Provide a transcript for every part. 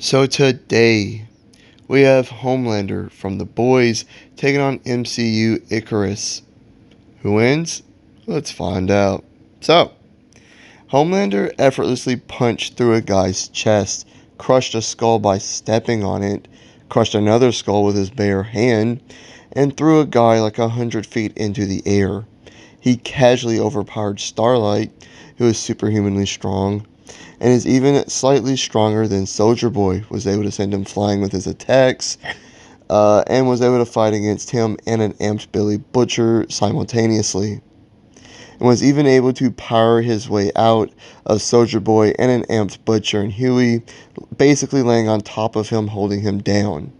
So today, we have Homelander from The Boys taking on MCU Ikaris. Who wins? Let's find out. So, Homelander effortlessly punched through a guy's chest, crushed a skull by stepping on it, crushed another skull with his bare hand, and threw a guy like 100 feet into the air. He casually overpowered Starlight, who is superhumanly strong, and is even slightly stronger than Soldier Boy, was able to send him flying with his attacks, and was able to fight against him and an amped Billy Butcher simultaneously, and was even able to power his way out of Soldier Boy and an amped Butcher and Huey, basically laying on top of him, holding him down.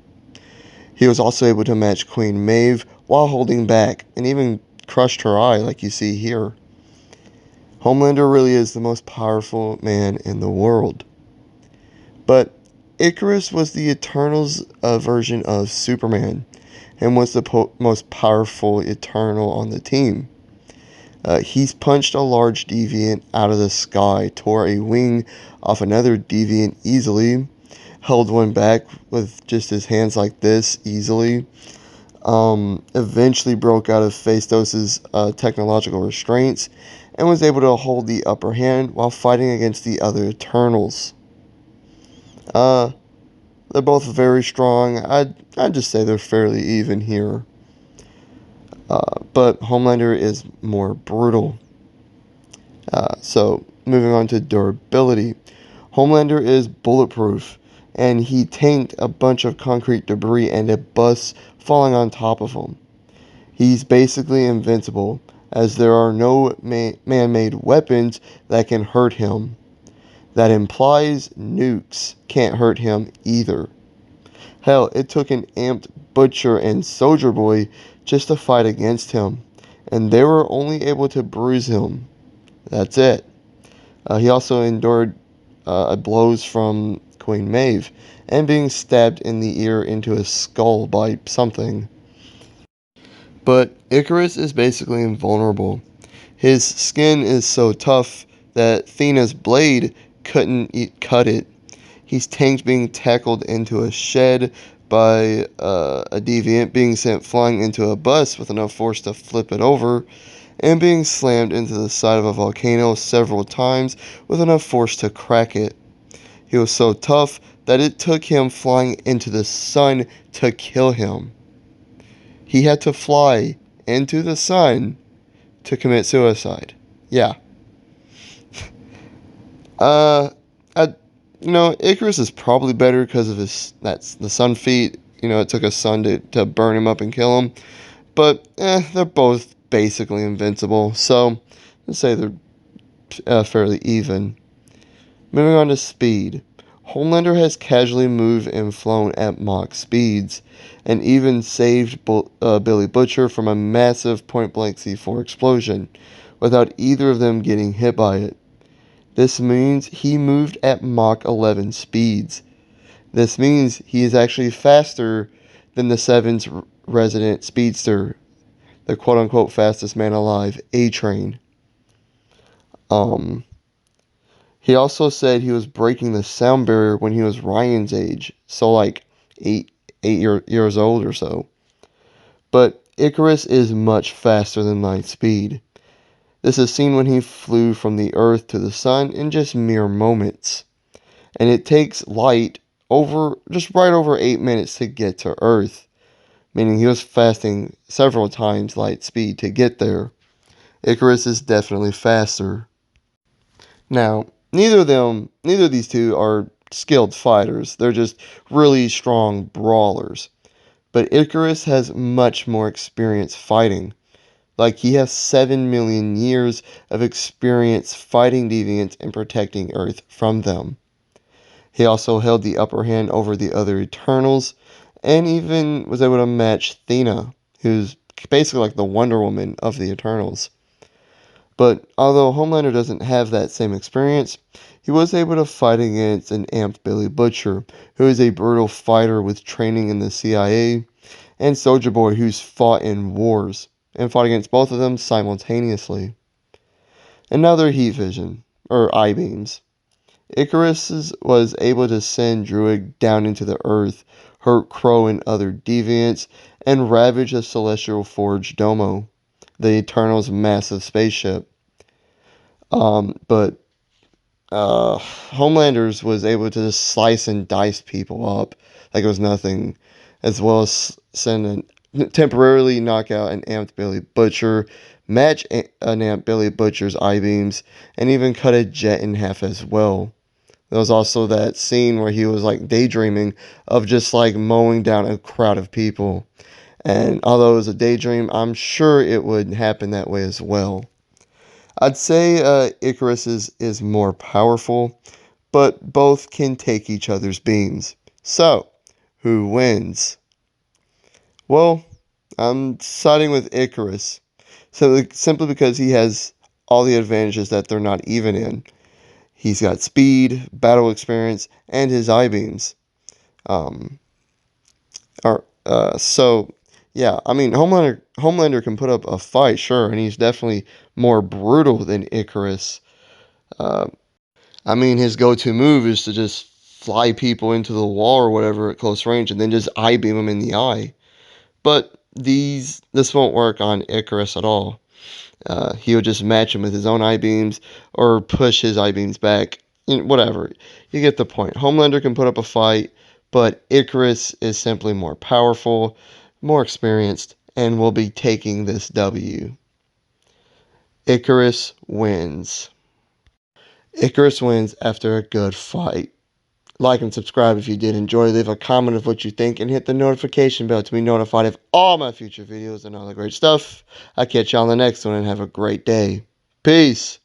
He was also able to match Queen Maeve while holding back, and even crushed her eye like you see here. Homelander really is the most powerful man in the world. But Ikaris was the Eternals' version of Superman, and was the most powerful Eternal on the team. He's punched a large deviant out of the sky, tore a wing off another deviant easily, held one back with just his hands like this easily, eventually broke out of Phastos' technological restraints, and was able to hold the upper hand while fighting against the other Eternals. They're both very strong. I'd just say they're fairly even here. But Homelander is more brutal. So, moving on to durability. Homelander is bulletproof, and he tanked a bunch of concrete debris and a bus falling on top of him. He's basically invincible, as there are no man-made weapons that can hurt him. That implies nukes can't hurt him either. Hell, it took an amped Butcher and Soldier Boy just to fight against him, and they were only able to bruise him. That's it. He also endured blows from Queen Maeve, and being stabbed in the ear into his skull by something. But Ikaris is basically invulnerable. His skin is so tough that Thena's blade couldn't cut it. He's tanked being tackled into a shed by a deviant, being sent flying into a bus with enough force to flip it over, and being slammed into the side of a volcano several times with enough force to crack it. He was so tough that it took him flying into the sun to kill him. He had to fly into the sun to commit suicide. Yeah. Ikaris is probably better because of the sun feat. It took a sun to burn him up and kill him. But, they're both basically invincible. So, let's say they're fairly even. Moving on to speed. Homelander has casually moved and flown at Mach speeds, and even saved Billy Butcher from a massive point-blank C4 explosion, without either of them getting hit by it. This means he moved at Mach 11 speeds. This means he is actually faster than the 7's resident speedster, the quote-unquote fastest man alive, A-Train. He also said he was breaking the sound barrier when he was Ryan's age, so like eight years old or so. But Ikaris is much faster than light speed. This is seen when he flew from the Earth to the Sun in just mere moments. And it takes light right over 8 minutes to get to Earth, meaning he was fasting several times light speed to get there. Ikaris is definitely faster. Now, neither of these two are skilled fighters. They're just really strong brawlers. But Ikaris has much more experience fighting. Like, he has 7 million years of experience fighting deviants and protecting Earth from them. He also held the upper hand over the other Eternals, and even was able to match Thena, who's basically like the Wonder Woman of the Eternals. But although Homelander doesn't have that same experience, he was able to fight against an amped Billy Butcher, who is a brutal fighter with training in the CIA, and Soldier Boy, who's fought in wars, and fought against both of them simultaneously. Another heat vision, or eye beams. Was able to send Druig down into the earth, hurt Crow and other deviants, and ravage the Celestial Forge Domo, the Eternal's massive spaceship. But Homelanders was able to just slice and dice people up like it was nothing, as well as temporarily knock out an amped Billy Butcher, match an amped Billy Butcher's I-beams, and even cut a jet in half as well. There was also that scene where he was like daydreaming of just like mowing down a crowd of people. And although it was a daydream, I'm sure it would happen that way as well. I'd say Ikaris is more powerful, but both can take each other's beams. So, who wins? Well, I'm siding with Ikaris, simply because he has all the advantages that they're not even in. He's got speed, battle experience, and his I-beams. Um, so, yeah, I mean, Homelander can put up a fight, sure, and he's definitely more brutal than Ikaris. Uh, I mean, his go-to move is to just fly people into the wall or whatever at close range and then just I-beam them in the eye. But this won't work on Ikaris at all. He'll just match him with his own I-beams or push his I-beams back. Whatever. You get the point. Homelander can put up a fight, but Ikaris is simply more powerful, more experienced, and will be taking this W. Ikaris wins. Ikaris wins after a good fight. Like and subscribe if you did enjoy. Leave a comment of what you think and hit the notification bell to be notified of all my future videos and all the great stuff. I'll catch you on the next one and have a great day. Peace.